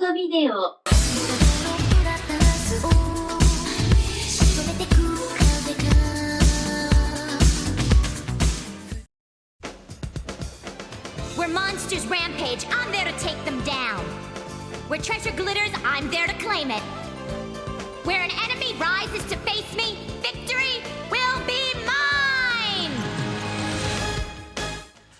トビデオ Where monsters rampage, I'm there to take them down. Where treasure glitters, I'm there to claim it. Where an enemy rises to face me, victory will be mine!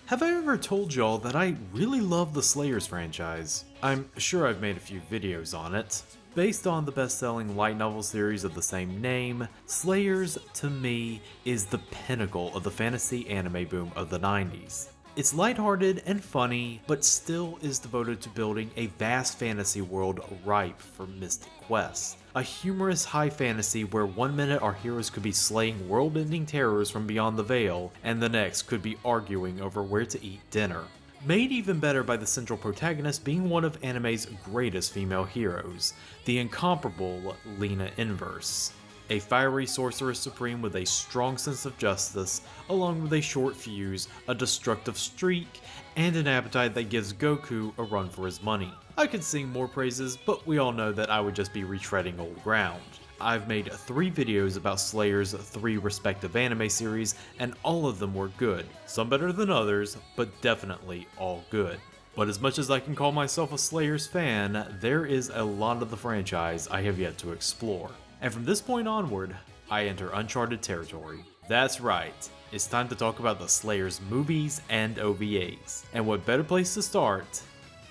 Have I ever told y'all that I really love the Slayers franchise? I'm sure I've made a few videos on it. Based on the best-selling light novel series of the same name, Slayers, to me, is the pinnacle of the fantasy anime boom of the 90s. It's lighthearted and funny, but still is devoted to building a vast fantasy world ripe for mystic quests. A humorous high fantasy where one minute our heroes could be slaying world-ending terrors from beyond the veil, and the next could be arguing over where to eat dinner. Made even better by the central protagonist being one of anime's greatest female heroes, the incomparable Lena Inverse. A fiery sorceress supreme with a strong sense of justice, along with a short fuse, a destructive streak, and an appetite that gives Goku a run for his money. I could sing more praises, but we all know that I would just be retreading old ground. I've made 3 videos about Slayer's 3 respective anime series, and all of them were good. Some better than others, but definitely all good. But as much as I can call myself a Slayers fan, there is a lot of the franchise I have yet to explore. And from this point onward, I enter uncharted territory. That's right, it's time to talk about the Slayers movies and OVAs. And what better place to start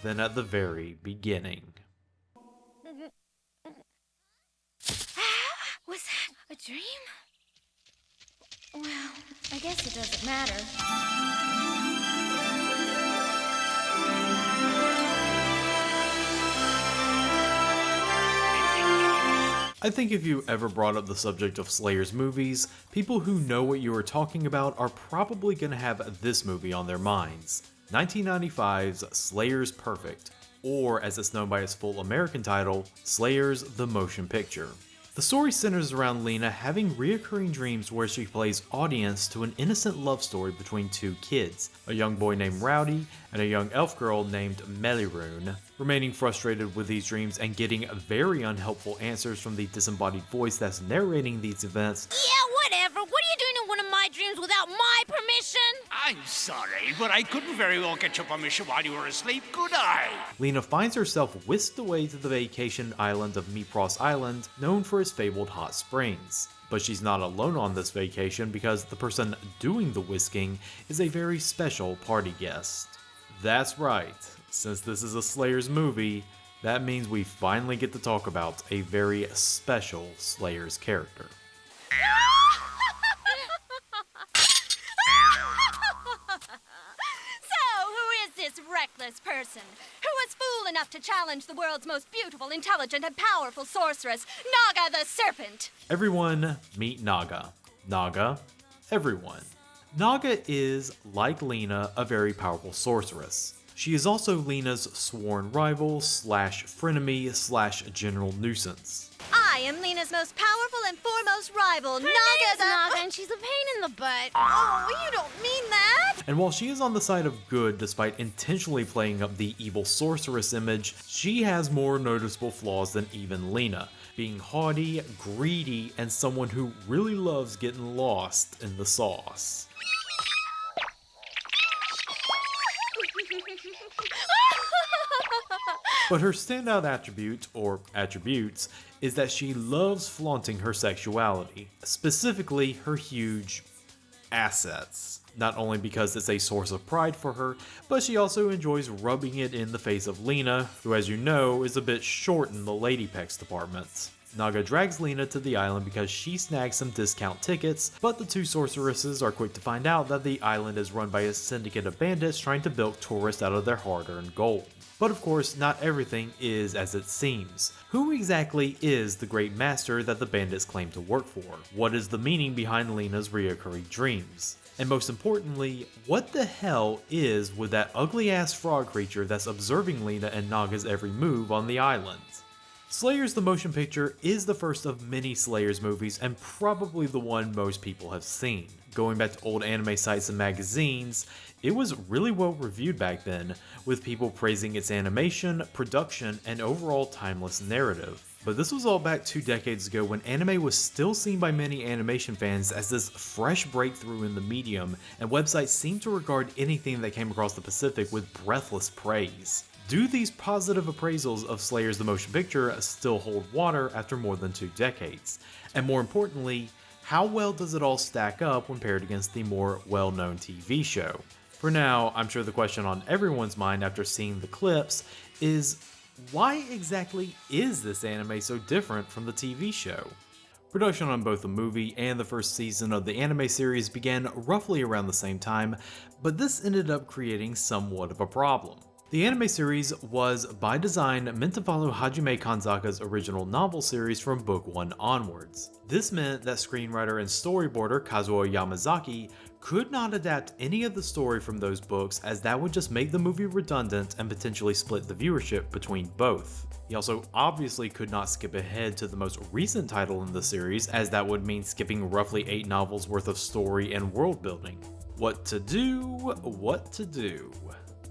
than at the very beginning. Was that a dream? Well, I guess it doesn't matter. I think if you ever brought up the subject of Slayers movies, people who know what you are talking about are probably going to have this movie on their minds. 1995's Slayers Perfect, or as it's known by its full American title, Slayers the Motion Picture. The story centers around Lena having reoccurring dreams where she plays audience to an innocent love story between 2 kids, a young boy named Rowdy and a young elf girl named Meliroon. Remaining frustrated with these dreams and getting very unhelpful answers from the disembodied voice that's narrating these events. Yeah, whatever. What are you doing in one of my dreams without my permission? I'm sorry, but I couldn't very well get your permission while you were asleep, could I? Lena finds herself whisked away to the vacation island of Mipros Island, known for its fabled hot springs. But she's not alone on this vacation because the person doing the whisking is a very special party guest. That's right, since this is a Slayers movie, that means we finally get to talk about a very special Slayers character. Reckless person who was fool enough to challenge the world's most beautiful, intelligent, and powerful sorceress, Naga the Serpent. Everyone, meet Naga. Naga, everyone. Naga is, like Lena, a very powerful sorceress. She is also Lena's sworn rival / frenemy / general nuisance. I am Lena's most powerful and foremost rival, Naga, and she's a pain in the butt. Oh, you don't mean that! And while she is on the side of good despite intentionally playing up the evil sorceress image, she has more noticeable flaws than even Lena, being haughty, greedy, and someone who really loves getting lost in the sauce. But her standout attribute, or attributes, is that she loves flaunting her sexuality, specifically her huge assets. Not only because it's a source of pride for her, but she also enjoys rubbing it in the face of Lena, who as you know is a bit short in the lady pecs department. Naga drags Lena to the island because she snags some discount tickets, but the 2 sorceresses are quick to find out that the island is run by a syndicate of bandits trying to bilk tourists out of their hard-earned gold. But of course, not everything is as it seems. Who exactly is the great master that the bandits claim to work for? What is the meaning behind Lena's reoccurring dreams? And most importantly, what the hell is with that ugly-ass frog creature that's observing Lena and Naga's every move on the island? Slayers the Motion Picture is the first of many Slayers movies and probably the one most people have seen. Going back to old anime sites and magazines, it was really well reviewed back then, with people praising its animation, production, and overall timeless narrative. But this was all back 2 decades ago when anime was still seen by many animation fans as this fresh breakthrough in the medium, and websites seemed to regard anything that came across the Pacific with breathless praise. Do these positive appraisals of Slayers the Motion Picture still hold water after more than 2 decades? And more importantly, how well does it all stack up when paired against the more well-known TV show? For now, I'm sure the question on everyone's mind after seeing the clips is, why exactly is this anime so different from the TV show? Production on both the movie and the first season of the anime series began roughly around the same time, but this ended up creating somewhat of a problem. The anime series was, by design, meant to follow Hajime Kanzaka's original novel series from book 1 onwards. This meant that screenwriter and storyboarder Kazuo Yamazaki could not adapt any of the story from those books, as that would just make the movie redundant and potentially split the viewership between both. He also obviously could not skip ahead to the most recent title in the series, as that would mean skipping roughly 8 novels worth of story and world building. What to do? What to do?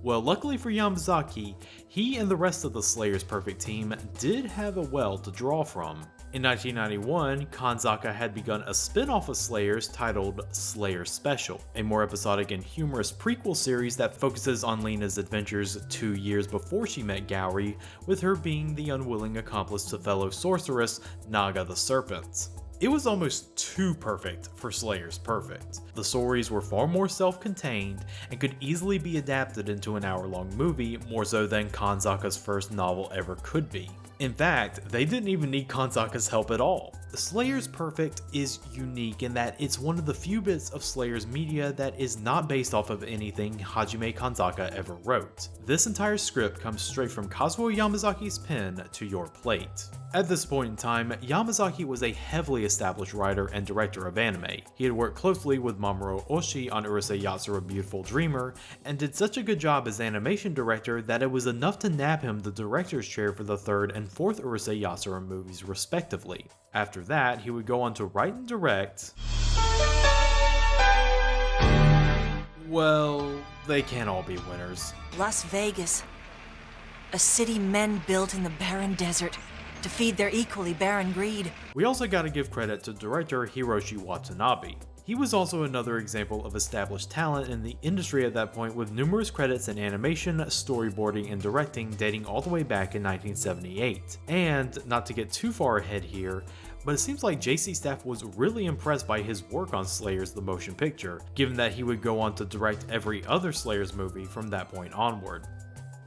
Well, luckily for Yamazaki, he and the rest of the Slayers Perfect team did have a well to draw from. In 1991, Kanzaka had begun a spin-off of Slayers titled Slayer Special, a more episodic and humorous prequel series that focuses on Lena's adventures 2 years before she met Gowry, with her being the unwilling accomplice to fellow sorceress Naga the Serpent. It was almost too perfect for Slayers Perfect. The stories were far more self-contained and could easily be adapted into an hour-long movie, more so than Kanzaka's first novel ever could be. In fact, they didn't even need Kanzaka's help at all. Slayers Perfect is unique in that it's one of the few bits of Slayers media that is not based off of anything Hajime Kanzaka ever wrote. This entire script comes straight from Kazuo Yamazaki's pen to your plate. At this point in time, Yamazaki was a heavily established writer and director of anime. He had worked closely with Mamoru Oshii on Urusei Yatsura Beautiful Dreamer, and did such a good job as animation director that it was enough to nab him the director's chair for the 3rd and 4th Urusei Yatsura movies respectively. After that, he would go on to write and direct... well, they can't all be winners. Las Vegas, a city men built in the barren desert to feed their equally barren greed. We also gotta give credit to director Hiroshi Watanabe. He was also another example of established talent in the industry at that point, with numerous credits in animation, storyboarding, and directing dating all the way back in 1978. And, not to get too far ahead here, but it seems like JC Staff was really impressed by his work on Slayers the Motion Picture, given that he would go on to direct every other Slayers movie from that point onward.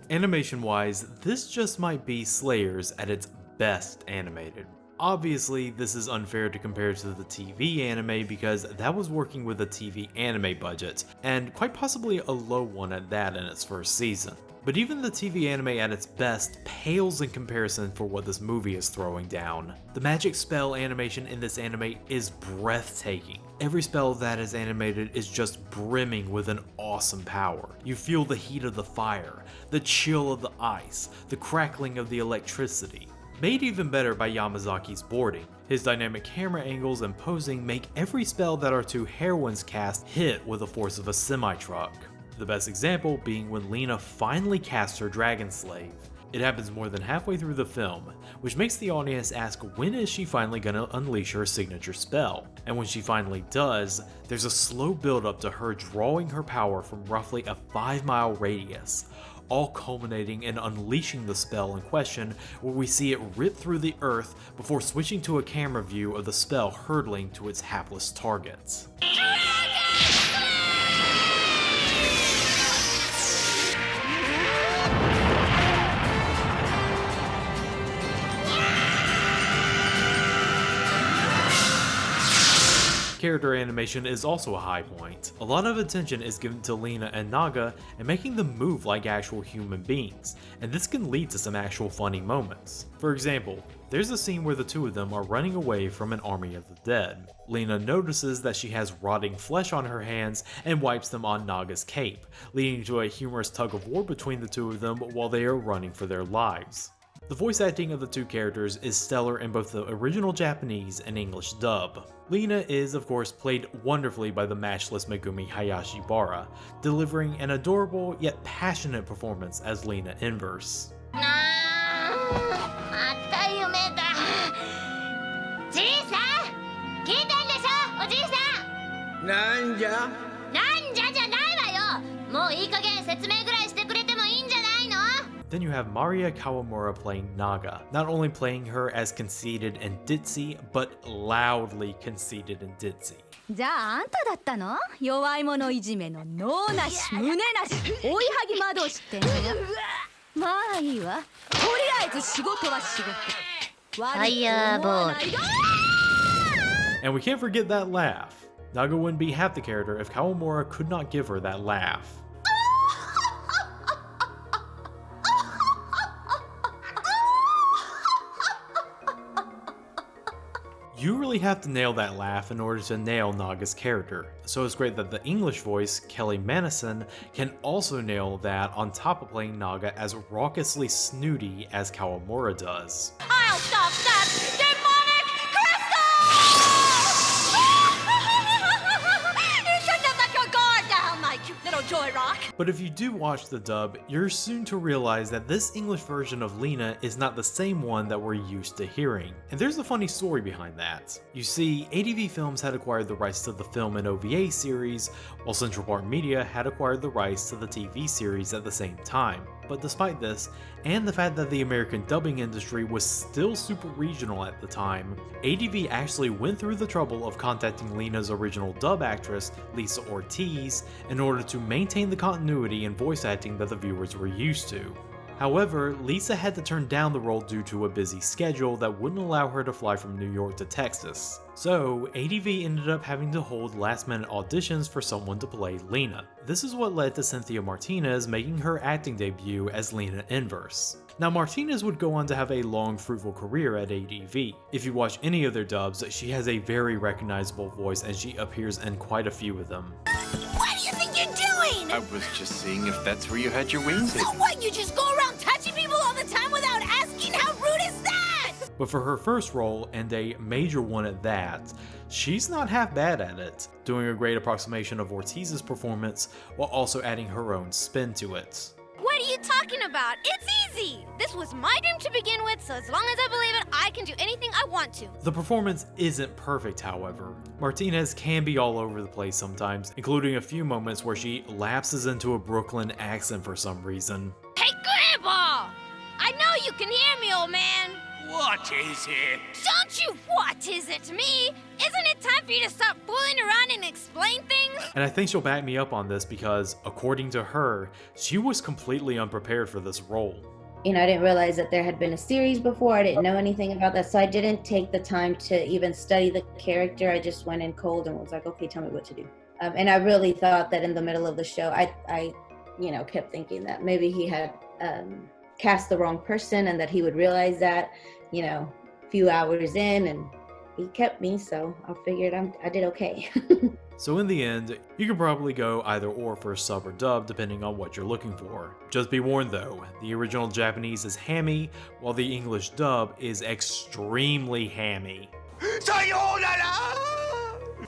Animation-wise, this just might be Slayers at its best animated. Obviously, this is unfair to compare to the TV anime because that was working with a TV anime budget, and quite possibly a low one at that in its first season. But even the TV anime at its best pales in comparison for what this movie is throwing down. The magic spell animation in this anime is breathtaking. Every spell that is animated is just brimming with an awesome power. You feel the heat of the fire, the chill of the ice, the crackling of the electricity. Made even better by Yamazaki's boarding. His dynamic camera angles and posing make every spell that our 2 heroines cast hit with the force of a semi-truck. The best example being when Lena finally casts her Dragon Slave. It happens more than halfway through the film, which makes the audience ask when is she finally gonna unleash her signature spell. And when she finally does, there's a slow build up to her drawing her power from roughly a 5-mile radius, all culminating in unleashing the spell in question, where we see it rip through the earth before switching to a camera view of the spell hurtling to its hapless targets. Character animation is also a high point. A lot of attention is given to Lena and Naga and making them move like actual human beings, and this can lead to some actual funny moments. For example, there's a scene where the 2 of them are running away from an army of the dead. Lena notices that she has rotting flesh on her hands and wipes them on Naga's cape, leading to a humorous tug of war between the 2 of them while they are running for their lives. The voice acting of the two characters is stellar in both the original Japanese and English dub. Lena is, of course, played wonderfully by the matchless Megumi Hayashibara, delivering an adorable yet passionate performance as Lena Inverse. Then you have Maria Kawamura playing Naga, not only playing her as conceited and ditzy, but loudly conceited and ditzy. じゃああんただったの？弱い者いじめの脳なし胸なし追いはぎ魔導士ってのよ。まあいいわ。とりあえず仕事は仕事。ファイヤーボール。And we can't forget that laugh. Naga wouldn't be half the character if Kawamura could not give her that laugh. You really have to nail that laugh in order to nail Naga's character, so it's great that the English voice, Kelly Manison, can also nail that on top of playing Naga as raucously snooty as Kawamura does. I'll stop that demonic crystal! You shouldn't have let your guard down, my cute little joy rock. But if you do watch the dub, you're soon to realize that this English version of Lena is not the same one that we're used to hearing. And there's a funny story behind that. You see, ADV Films had acquired the rights to the film and OVA series, while Central Park Media had acquired the rights to the TV series at the same time. But despite this, and the fact that the American dubbing industry was still super regional at the time, ADV actually went through the trouble of contacting Lena's original dub actress, Lisa Ortiz, in order to maintain the continuity and voice acting that the viewers were used to. However, Lisa had to turn down the role due to a busy schedule that wouldn't allow her to fly from New York to Texas. So, ADV ended up having to hold last-minute auditions for someone to play Lena. This is what led to Cynthia Martinez making her acting debut as Lena Inverse. Now, Martinez would go on to have a long, fruitful career at ADV. If you watch any of their dubs, she has a very recognizable voice and she appears in quite a few of them. What do you think you're doing? I was just seeing if that's where you had your wings in. So what, you just go around touching people all the time without asking? How rude is that? But for her first role, and a major one at that, she's not half bad at it, doing a great approximation of Ortiz's performance while also adding her own spin to it. What are you talking about? It's easy! This was my dream to begin with, so as long as I believe it, I can do anything I want to. The performance isn't perfect, however. Martinez can be all over the place sometimes, including a few moments where she lapses into a Brooklyn accent for some reason. Hey, Grandpa! I know you can hear me, old man! What is it? Don't you what is it to me? Isn't it time for you to stop fooling around and explain things? And I think she'll back me up on this because, according to her, she was completely unprepared for this role. You know, I didn't realize that there had been a series before. I didn't know anything about that, so I didn't take the time to even study the character. I just went in cold and was like, okay, tell me what to do. And I really thought that in the middle of the show, I kept thinking that maybe he had cast the wrong person and that he would realize that, a few hours in, and he kept me, so I figured I did okay. So in the end, you can probably go either or for sub or dub depending on what you're looking for. Just be warned though, the original Japanese is hammy, while the English dub is extremely hammy. Sayonara!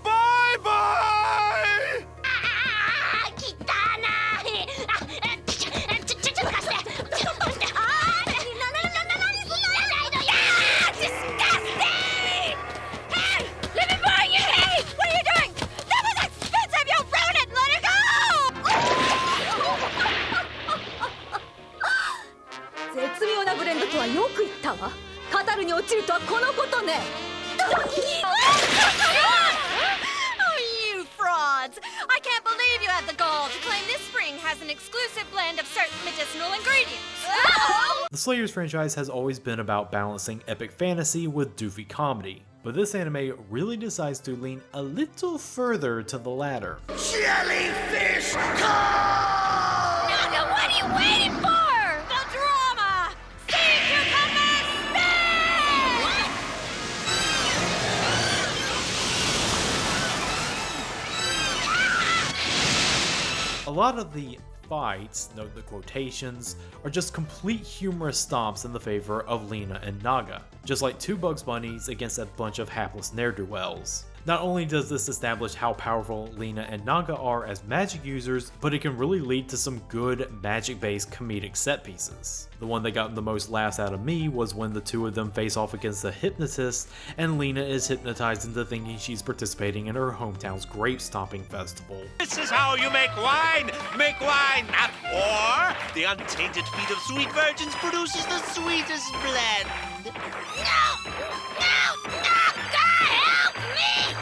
Bye-bye! Oh, you frauds! I can't believe you had the gall to claim this spring has an exclusive blend of certain medicinal ingredients. The Slayers franchise has always been about balancing epic fantasy with doofy comedy, but this anime really decides to lean a little further to the latter. Jellyfish Naga, what are you waiting for? The drama! See cucumber spin! A lot of the fights, note the quotations, are just complete humorous stomps in the favor of Lena and Naga, just like two Bugs Bunnies against a bunch of hapless ne'er-do-wells. Not only does this establish how powerful Lena and Naga are as magic users, but it can really lead to some good magic-based comedic set pieces. The one that got the most laughs out of me was when the two of them face off against a hypnotist, and Lena is hypnotized into thinking she's participating in her hometown's grape stomping festival. This is how you make wine! Make wine, not war! The untainted feet of sweet virgins produces the sweetest blend! No! No! Naga, help me!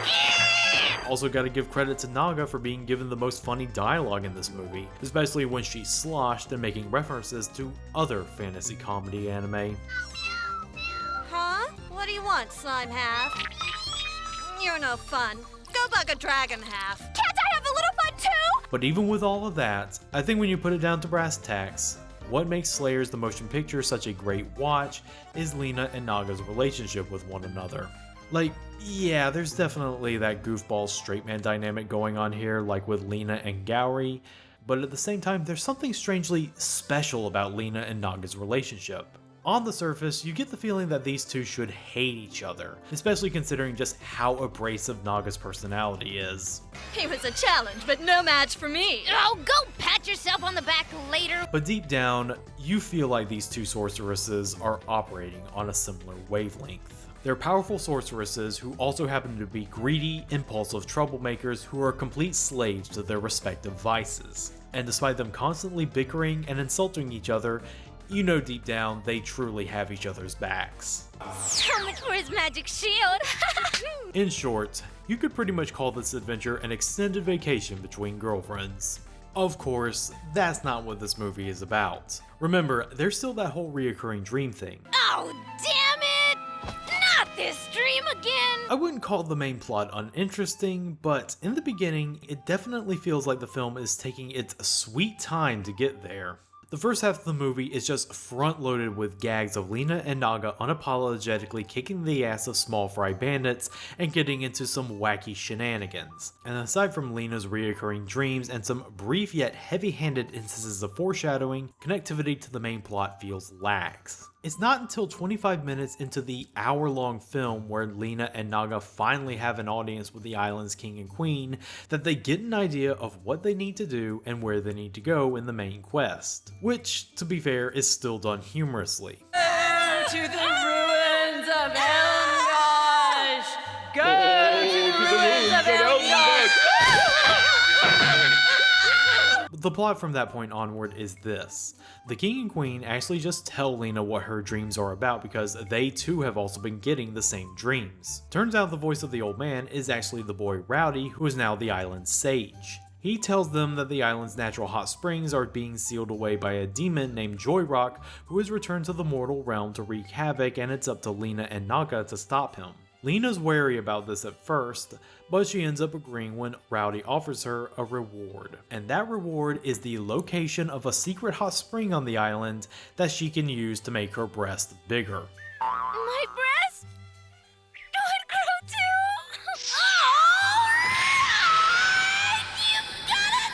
Also gotta give credit to Naga for being given the most funny dialogue in this movie, especially when she's sloshed and making references to other fantasy comedy anime. Huh? What do you want, slime half? You're no fun. Go bug a dragon half. Can't I have a little fun too? But even with all of that, I think when you put it down to brass tacks, what makes Slayers the Motion Picture such a great watch is Lena and Naga's relationship with one another. Like, yeah, there's definitely that goofball straight man dynamic going on here, like with Lena and Gowry, but at the same time, there's something strangely special about Lena and Naga's relationship. On the surface, you get the feeling that these two should hate each other, especially considering just how abrasive Naga's personality is. He was a challenge, but no match for me. Oh, go pat yourself on the back later. But deep down, you feel like these two sorceresses are operating on a similar wavelength. They're powerful sorceresses who also happen to be greedy, impulsive troublemakers who are complete slaves to their respective vices. And despite them constantly bickering and insulting each other, you know deep down they truly have each other's backs. So much for his magic shield. In short, you could pretty much call this adventure an extended vacation between girlfriends. Of course, that's not what this movie is about. Remember, there's still that whole reoccurring dream thing. Oh, damn it! Not this dream again! I wouldn't call the main plot uninteresting, but in the beginning, it definitely feels like the film is taking its sweet time to get there. The first half of the movie is just front-loaded with gags of Lena and Naga unapologetically kicking the ass of small fry bandits and getting into some wacky shenanigans. And aside from Lena's reoccurring dreams and some brief yet heavy-handed instances of foreshadowing, connectivity to the main plot feels lax. It's not until 25 minutes into the hour-long film where Lena and Naga finally have an audience with the island's king and queen that they get an idea of what they need to do and where they need to go in the main quest. Which, to be fair, is still done humorously. Go to the ruins of Elmgosh! Go to the ruins of Elmgosh! The plot from that point onward is this. The king and queen actually just tell Lena what her dreams are about because they too have also been getting the same dreams. Turns out the voice of the old man is actually the boy Rowdy, who is now the island's sage. He tells them that the island's natural hot springs are being sealed away by a demon named Joyrock, who has returned to the mortal realm to wreak havoc, and it's up to Lena and Naga to stop him. Lena's wary about this at first, but she ends up agreeing when Rowdy offers her a reward. And that reward is the location of a secret hot spring on the island that she can use to make her breast bigger. My breast would grow too. Oh, you gotta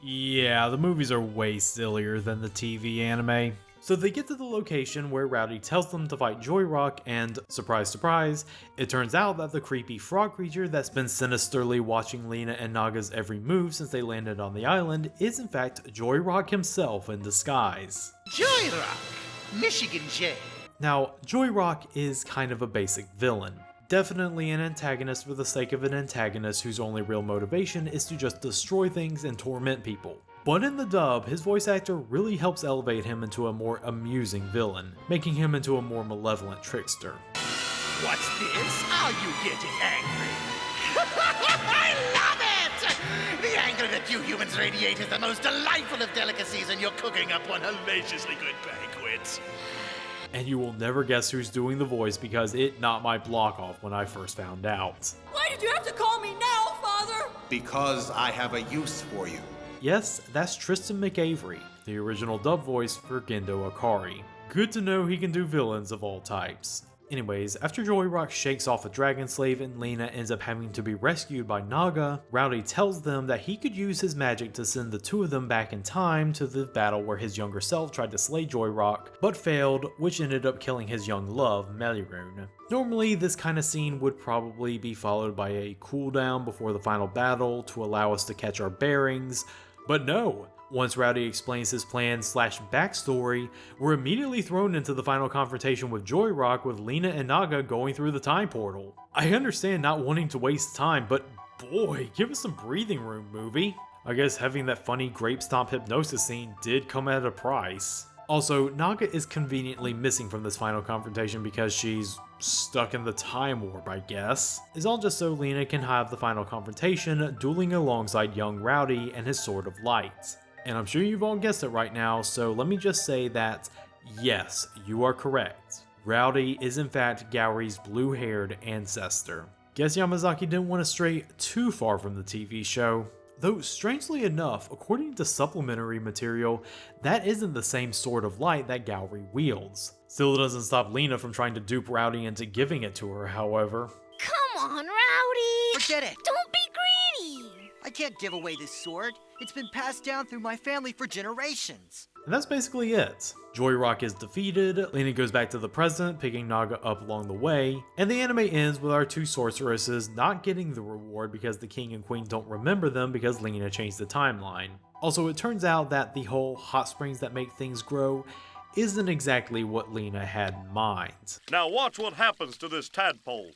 do! Yeah, the movies are way sillier than the TV anime. So they get to the location where Rowdy tells them to fight Joyrock, and surprise surprise, it turns out that the creepy frog creature that's been sinisterly watching Lena and Naga's every move since they landed on the island is in fact Joyrock himself in disguise. Joyrock, Michigan J. Now, Joyrock is kind of a basic villain. Definitely an antagonist for the sake of an antagonist whose only real motivation is to just destroy things and torment people. But in the dub, his voice actor really helps elevate him into a more amusing villain, making him into a more malevolent trickster. What's this? Are you getting angry? I love it! The anger that you humans radiate is the most delightful of delicacies, and you're cooking up one hellaciously good banquet. And you will never guess who's doing the voice because it knocked my block off when I first found out. Why did you have to call me now, Father? Because I have a use for you. Yes, that's Tristan McAvery, the original dub voice for Gendo Akari. Good to know he can do villains of all types. Anyways, after Joy Rock shakes off a dragon slave and Lena ends up having to be rescued by Naga, Rowdy tells them that he could use his magic to send the two of them back in time to the battle where his younger self tried to slay Joy Rock, but failed, which ended up killing his young love, Melirune. Normally, this kind of scene would probably be followed by a cooldown before the final battle to allow us to catch our bearings, but no! Once Rowdy explains his plan / backstory, we're immediately thrown into the final confrontation with Joy Rock with Lena and Naga going through the time portal. I understand not wanting to waste time, but boy, give us some breathing room, movie. I guess having that funny grape stomp hypnosis scene did come at a price. Also, Naga is conveniently missing from this final confrontation because she's stuck in the time warp, I guess. It's all just so Lena can have the final confrontation, dueling alongside young Rowdy and his Sword of Light. And I'm sure you've all guessed it right now, so let me just say that, yes, you are correct. Rowdy is in fact Gowry's blue-haired ancestor. Guess Yamazaki didn't want to stray too far from the TV show. Though, strangely enough, according to supplementary material, that isn't the same Sword of Light that Gowry wields. Still doesn't stop Lena from trying to dupe Rowdy into giving it to her, however. Come on, Rowdy! Forget it! Don't be greedy! I can't give away this sword. It's been passed down through my family for generations. And that's basically it. Joy Rock is defeated, Lena goes back to the present, picking Naga up along the way, and the anime ends with our two sorceresses not getting the reward because the king and queen don't remember them because Lena changed the timeline. Also, it turns out that the whole hot springs that make things grow isn't exactly what Lena had in mind. Now watch what happens to this tadpole.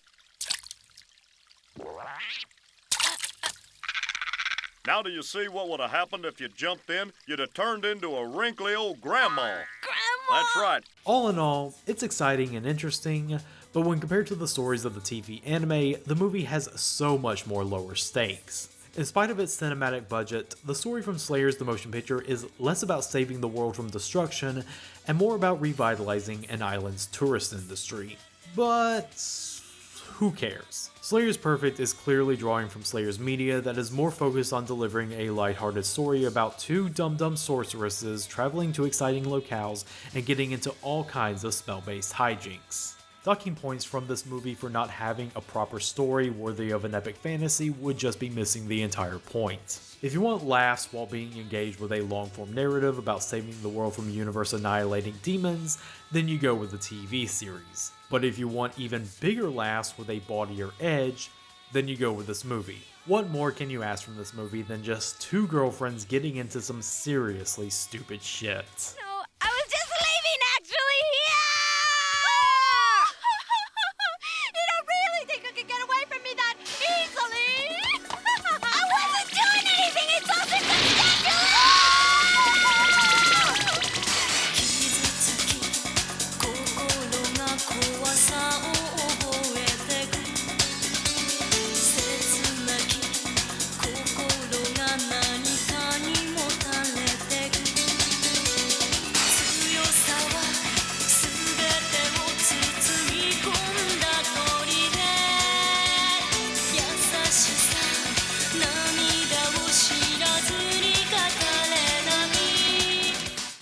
Now do you see what would have happened if you jumped in? You'd have turned into a wrinkly old grandma. Grandma! That's right. All in all, it's exciting and interesting, but when compared to the stories of the TV anime, the movie has so much more lower stakes. In spite of its cinematic budget, the story from Slayers the Motion Picture is less about saving the world from destruction and more about revitalizing an island's tourist industry. But who cares? Slayers Perfect is clearly drawing from Slayers media that is more focused on delivering a lighthearted story about two dum-dum sorceresses traveling to exciting locales and getting into all kinds of spell-based hijinks. Talking points from this movie for not having a proper story worthy of an epic fantasy would just be missing the entire point. If you want laughs while being engaged with a long-form narrative about saving the world from universe-annihilating demons, then you go with the TV series. But if you want even bigger laughs with a bawdier edge, then you go with this movie. What more can you ask from this movie than just two girlfriends getting into some seriously stupid shit? No!